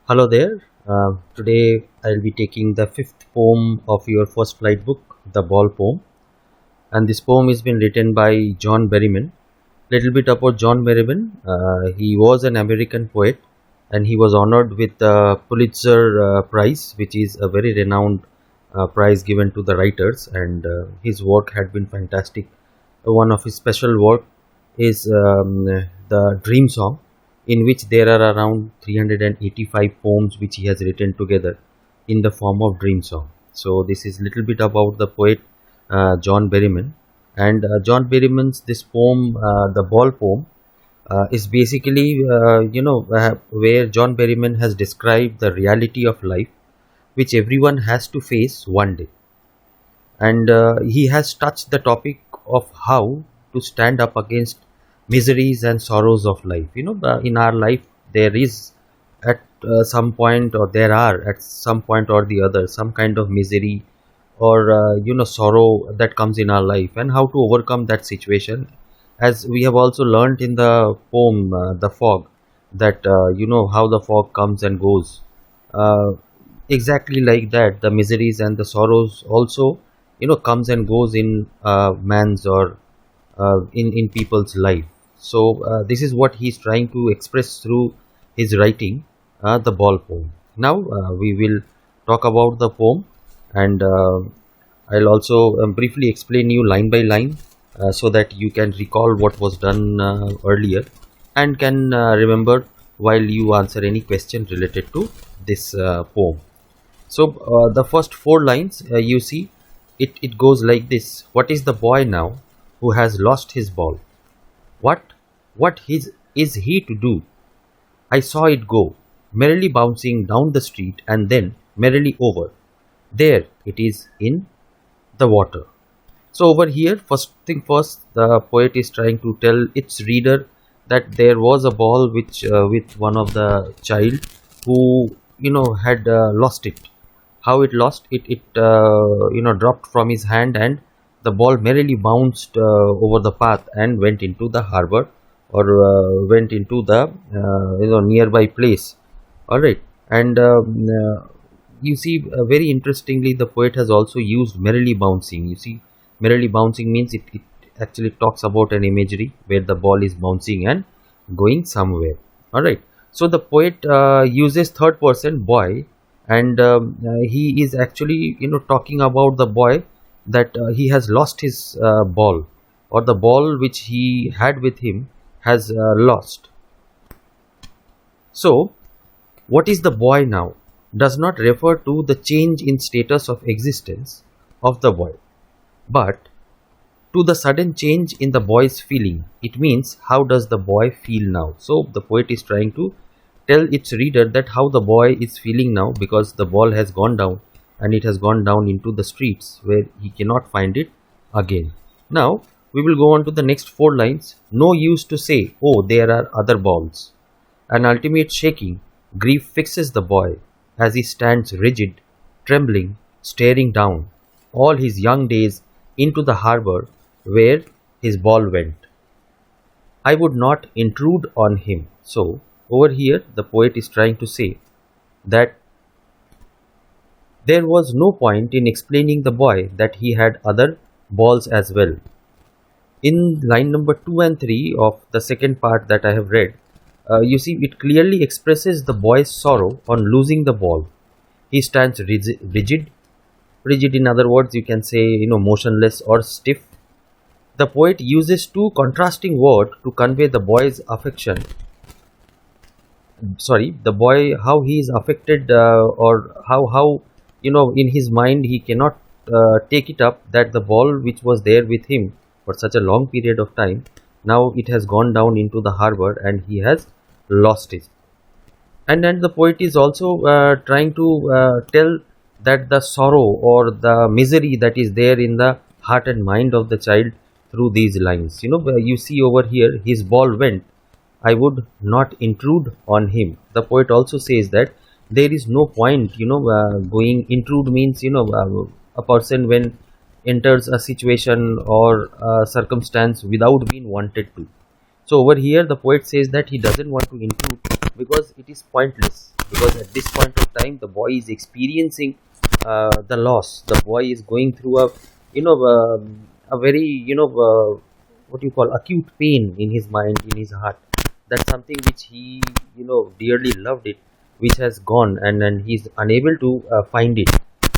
Hello there. Today I'll be taking the fifth poem of your first flight book, The Ball Poem. And this poem has been written by John Berryman. Little bit about John Berryman. He was an American poet and he was honored with the Pulitzer Prize, which is a very renowned prize given to the writers, and his work had been fantastic. One of his special work is the Dream Song, in which there are around 385 poems which he has written together in the form of dream song. So this is little bit about the poet John Berryman, and John Berryman's this poem, the Ball Poem, is basically where John Berryman has described the reality of life which everyone has to face one day, and he has touched the topic of how to stand up against miseries and sorrows of life. In our life there is at some point, or there are at some point or the other, some kind of misery or sorrow that comes in our life, and how to overcome that situation. As we have also learnt in the poem The Fog, that how the fog comes and goes. Exactly like that, the miseries and the sorrows also comes and goes in man's or in people's life. So this is what he's trying to express through his writing, the Ball Poem. Now we will talk about the poem, and I'll also briefly explain you line by line, so that you can recall what was done earlier, and can remember while you answer any question related to this poem. So the first four lines, you see, it goes like this. What is the boy now who has lost his ball? What is he to do? I saw it go, merrily bouncing down the street and then merrily over. There it is in the water. So over here, first thing first, the poet is trying to tell its reader that there was a ball which with one of the child who had lost it. How it lost it? It dropped from his hand, and the ball merrily bounced over the path and went into the harbor, or went into the nearby place. All right, and you see, very interestingly, the poet has also used merrily bouncing. You see, merrily bouncing means it actually talks about an imagery where the ball is bouncing and going somewhere. All right, so the poet uses third person boy, and he is actually talking about the boy, that he has lost his ball, or the ball which he had with him has lost. So what is the boy now does not refer to the change in status of existence of the boy, but to the sudden change in the boy's feeling. It means, how does the boy feel now? So the poet is trying to tell its reader that how the boy is feeling now, because the ball has gone down, and it has gone down into the streets where he cannot find it again. Now we will go on to the next four lines. No use to say, oh, there are other balls. An ultimate shaking, grief fixes the boy as he stands rigid, trembling, staring down all his young days into the harbor where his ball went. I would not intrude on him. So over here the poet is trying to say that there was no point in explaining the boy that he had other balls as well. In line number 2 and 3 of the second part that I have read, you see, it clearly expresses the boy's sorrow on losing the ball. He stands rigid. Rigid, in other words, you can say motionless or stiff. The poet uses two contrasting words to convey the boy's affection. The boy, how he is affected, or how in his mind he cannot take it up that the ball which was there with him for such a long period of time, now it has gone down into the harbor and he has lost it. And then the poet is also trying to tell that the sorrow or the misery that is there in the heart and mind of the child through these lines. You see over here, his ball went, I would not intrude on him. The poet also says that there is no point going. Intrude means a person when enters a situation or a circumstance without being wanted to. So over here the poet says that he doesn't want to intrude because it is pointless. because at this point of time the boy is experiencing the loss. The boy is going through a very what you call acute pain in his mind, in his heart. That's something which he dearly loved it, which has gone, and then he's unable to find it,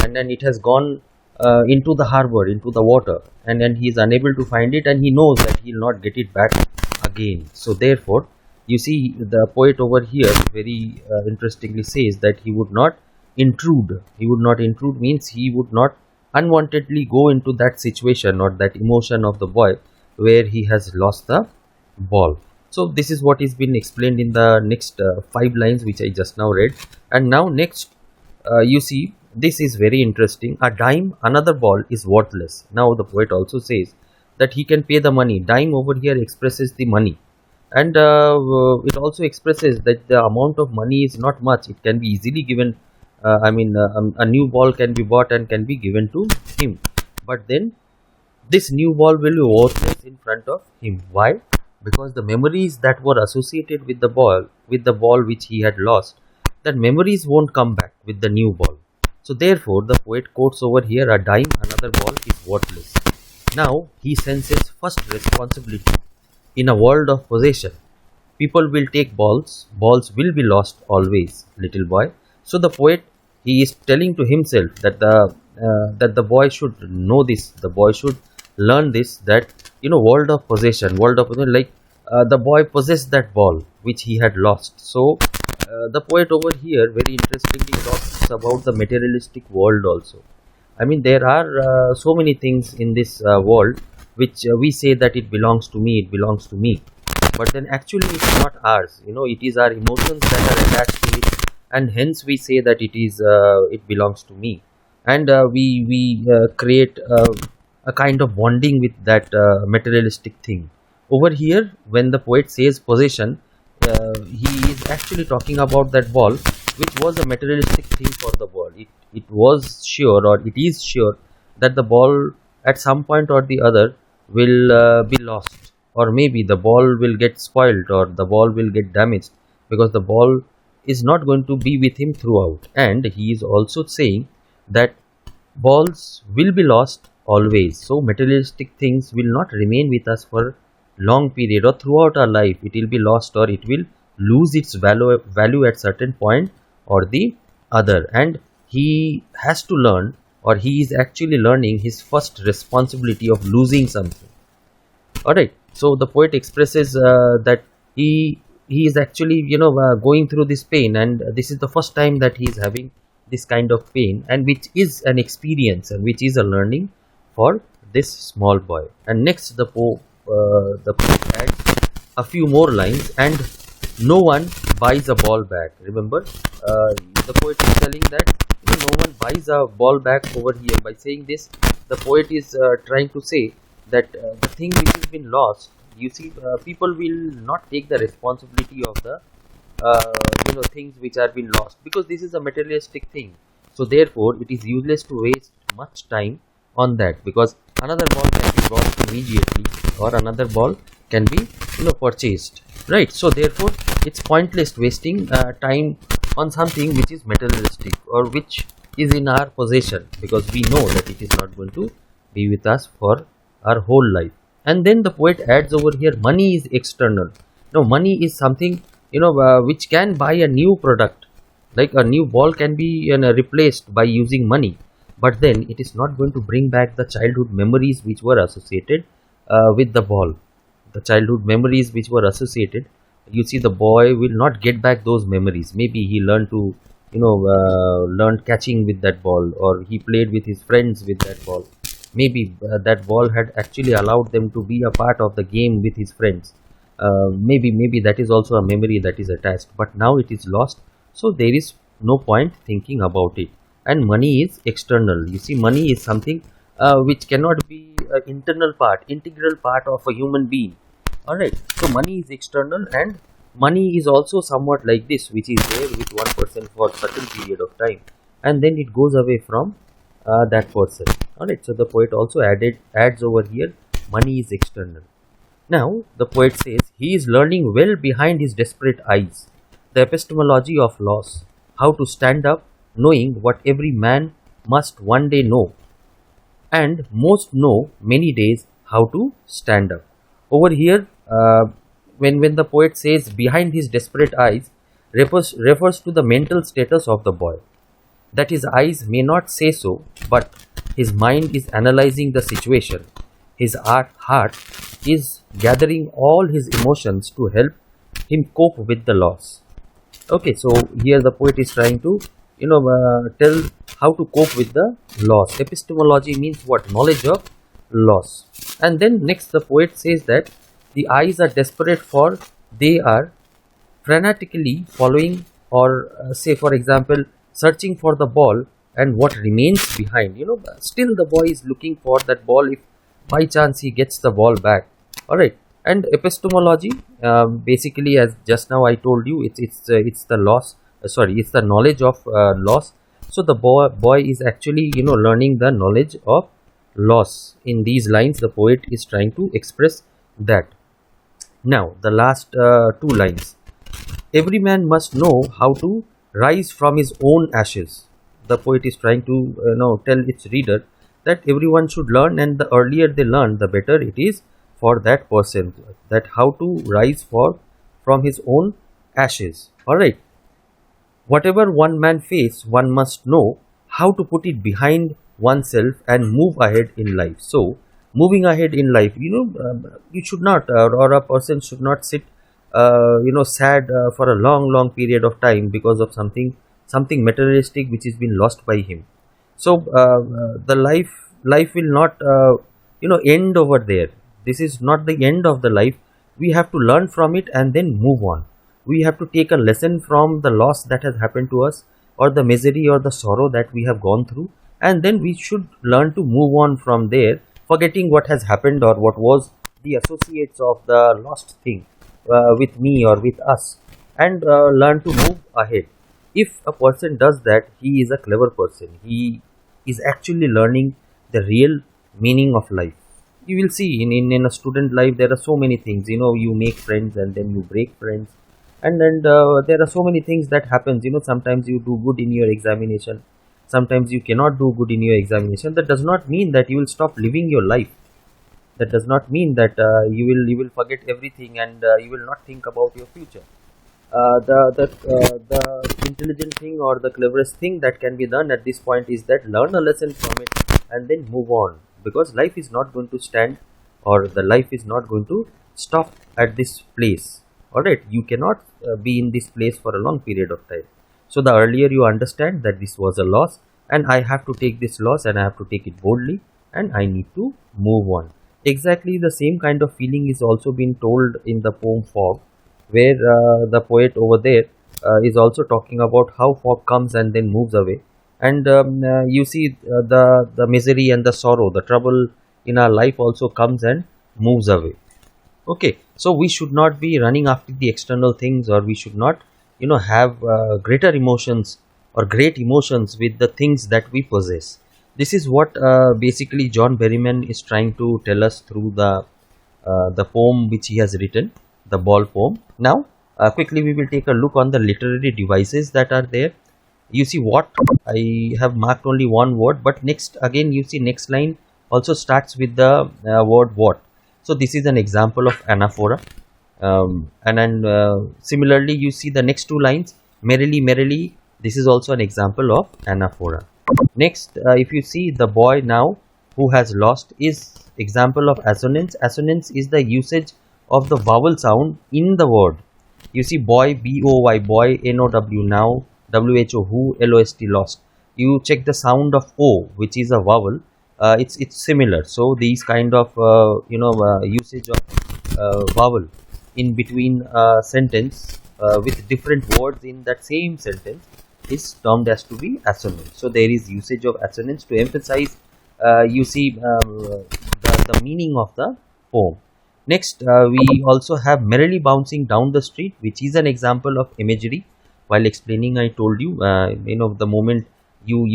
and then it has gone into the harbor, into the water, and then he is unable to find it, and he knows that he'll not get it back again. So therefore, you see, the poet over here very interestingly says that he would not intrude. He would not intrude means he would not unwantedly go into that situation or that emotion of the boy where he has lost the ball. So this is what is been explained in the next 5 lines which I just now read. And now next you see, this is very interesting. A dime, another ball is worthless. Now the poet also says that he can pay the money. Dime over here expresses the money, and it also expresses that the amount of money is not much. It can be easily given. A new ball can be bought and can be given to him, but then this new ball will be worthless in front of him. Why? Because the memories that were associated with the ball which he had lost, that memories won't come back with the new ball. So therefore the poet quotes over here, a dime, another ball is worthless. Now he senses first responsibility. In a world of possession, people will take balls will be lost always, little boy. So the poet, he is telling to himself that the boy should know this, the boy should learn this, that world of possession, the boy possessed that ball which he had lost. So the poet over here very interestingly talks about the materialistic world also. I mean, there are so many things in this world which we say that it belongs to me, but then actually it's not ours. It is our emotions that are attached to it, and hence we say that it belongs to me, and we create a kind of bonding with that materialistic thing. Over here, when the poet says possession, he is actually talking about that ball which was a materialistic thing for the ball. It was sure, or it is sure, that the ball at some point or the other will be lost, or maybe the ball will get spoiled, or the ball will get damaged, because the ball is not going to be with him throughout. And he is also saying that balls will be lost always. So materialistic things will not remain with us for long period or throughout our life. It will be lost, or it will lose its value at certain point or the other. And he has to learn, or he is actually learning his first responsibility of losing something. Alright, so the poet expresses that he is actually going through this pain, and this is the first time that he is having this kind of pain, and which is an experience and which is a learning for this small boy. And next the poet adds a few more lines, and no one buys a ball back. Remember, the poet is telling that no one buys a ball back. Over here, by saying this, the poet is trying to say that the thing which has been lost, you see, people will not take the responsibility of the things which are been lost, because this is a materialistic thing. So therefore it is useless to waste much time on that, because another ball can be bought immediately, or another ball can be purchased, right? So therefore it's pointless wasting time on something which is materialistic or which is in our possession, because we know that it is not going to be with us for our whole life. And then the poet adds over here, money is external. Now money is something which can buy a new product, like a new ball can be replaced by using money, but then it is not going to bring back the childhood memories which were associated with the ball. The childhood memories which were associated, you see, the boy will not get back those memories. Maybe he learned to learned catching with that ball, or he played with his friends with that ball. Maybe that ball had actually allowed them to be a part of the game with his friends. Maybe that is also a memory that is attached, but now it is lost, so there is no point thinking about it. And money is external. You see, money is something which cannot be an integral part of a human being. Alright, so money is external, and money is also somewhat like this, which is there with one person for a certain period of time, and then it goes away from that person. Alright, so the poet also adds over here, money is external. Now the poet says he is learning well behind his desperate eyes the epistemology of loss. how to stand up, knowing what every man must one day know, and most know many days how to stand up. Over here, when the poet says behind his desperate eyes, refers to the mental status of the boy. That his eyes may not say so, but his mind is analyzing the situation. His heart is gathering all his emotions to help him cope with the loss. Okay, so here the poet is trying to tell how to cope with the loss. Epistemology means what? Knowledge of loss. And then next the poet says that the eyes are desperate, for they are frantically following, or say for example searching for the ball and what remains behind. Still the boy is looking for that ball if by chance he gets the ball back. All right. And epistemology, basically, as just now I told you, it's the loss. Sorry, it's the knowledge of loss. So the boy is actually learning the knowledge of loss. In these lines, the poet is trying to express that. Now the last two lines. Every man must know how to rise from his own ashes. The poet is trying to tell its reader that everyone should learn, and the earlier they learn, the better it is for that person, that how to rise from his own ashes. All right. Whatever one man face, one must know how to put it behind oneself and move ahead in life. So moving ahead in life, you should not, or a person should not sit sad for a long period of time because of something materialistic which has been lost by him. So the life will not end over there. This is not the end of the life. We have to learn from it and then move on. We have to take a lesson from the loss that has happened to us, or the misery or the sorrow that we have gone through, and then we should learn to move on from there, forgetting what has happened or what was the associates of the lost thing with me or with us, and learn to move ahead. If a person does that, he is a clever person. He is actually learning the real meaning of life. You will see in a student life there are so many things. You make friends and then you break friends, and then there are so many things that happens. Sometimes you do good in your examination, sometimes you cannot do good in your examination. That does not mean that you will stop living your life. That does not mean that you will forget everything and you will not think about your future. The intelligent thing or the cleverest thing that can be done at this point is that learn a lesson from it and then move on, because life is not going to stand, or the life is not going to stop at this place. Alright, you cannot be in this place for a long period of time. So the earlier you understand that this was a loss and I have to take this loss and I have to take it boldly and I need to move on. Exactly the same kind of feeling is also being told in the poem Fog, where the poet over there is also talking about how fog comes and then moves away, and you see the misery and the sorrow, the trouble in our life also comes and moves away. Okay, so we should not be running after the external things, or we should not have greater emotions or great emotions with the things that we possess. This is what basically John Berryman is trying to tell us through the poem which he has written, the Ball poem. Now quickly we will take a look on the literary devices that are there. You see what I have marked only one word, but next again you see next line also starts with the word what. So this is an example of anaphora, and then similarly you see the next two lines, merrily merrily. This is also an example of anaphora. Next if you see the boy now who has lost is example of assonance. Assonance is the usage of the vowel sound in the word. You see boy, B-O-Y, boy, N-O-W, now, W-H-O, who, L-O-S-T, lost. You check the sound of O, which is a vowel, it's similar. So these kind of usage of vowel in between sentence with different words in that same sentence is termed as to be assonance. So there is usage of assonance to emphasize you see the meaning of the poem. Next we also have merrily bouncing down the street, which is an example of imagery. While explaining I told you the moment you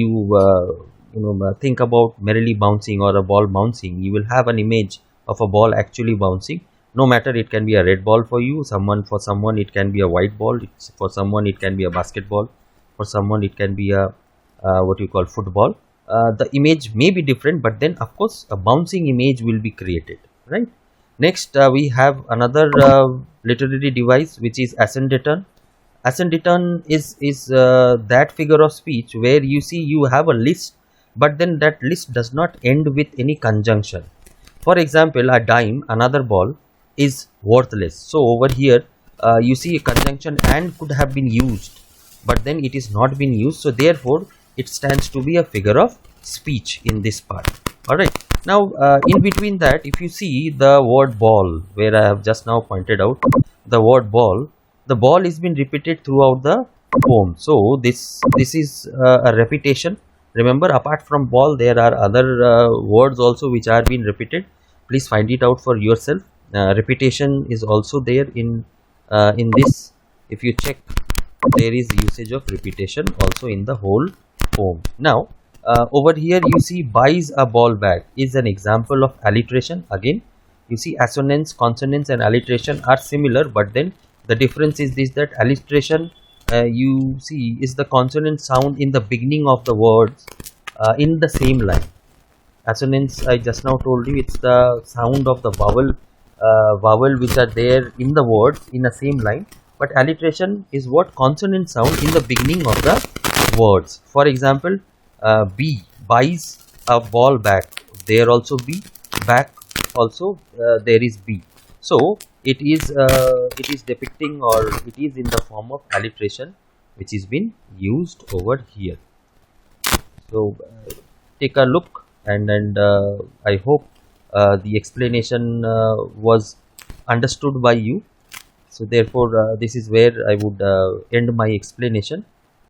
think about merrily bouncing or a ball bouncing, you will have an image of a ball actually bouncing. No matter, it can be a red ball for you, for someone it can be a white ball, for someone it can be a basketball, for someone it can be a what you call football. The image may be different, but then of course a bouncing image will be created, right? Next we have another literary device, which is ascendaton. Ascendaton is that figure of speech where you see you have a list, but then that list does not end with any conjunction. For example, a dime, another ball, is worthless. So over here you see a conjunction and could have been used, but then it is not been used, so therefore it stands to be a figure of speech in this part. Alright, now in between that, if you see the word ball, where I have just now pointed out the word ball, the ball is been repeated throughout the poem. So this is a repetition. Remember, apart from ball there are other words also which are being repeated. Please find it out for yourself. Repetition is also there in this. If you check, there is usage of repetition also in the whole poem. Now over here you see buys a ball bag is an example of alliteration. Again you see assonance, consonance and alliteration are similar, but then the difference is this, that alliteration you see is the consonant sound in the beginning of the words in the same line. Assonance, I just now told you, it's the sound of the vowel which are there in the words in the same line, but alliteration is what consonant sound in the beginning of the words. For example, B, buys a ball bag, there also B, back also there is B. So it is depicting, or it is in the form of alliteration which is been used over here. So take a look, and I hope the explanation was understood by you. So therefore this is where I would end my explanation.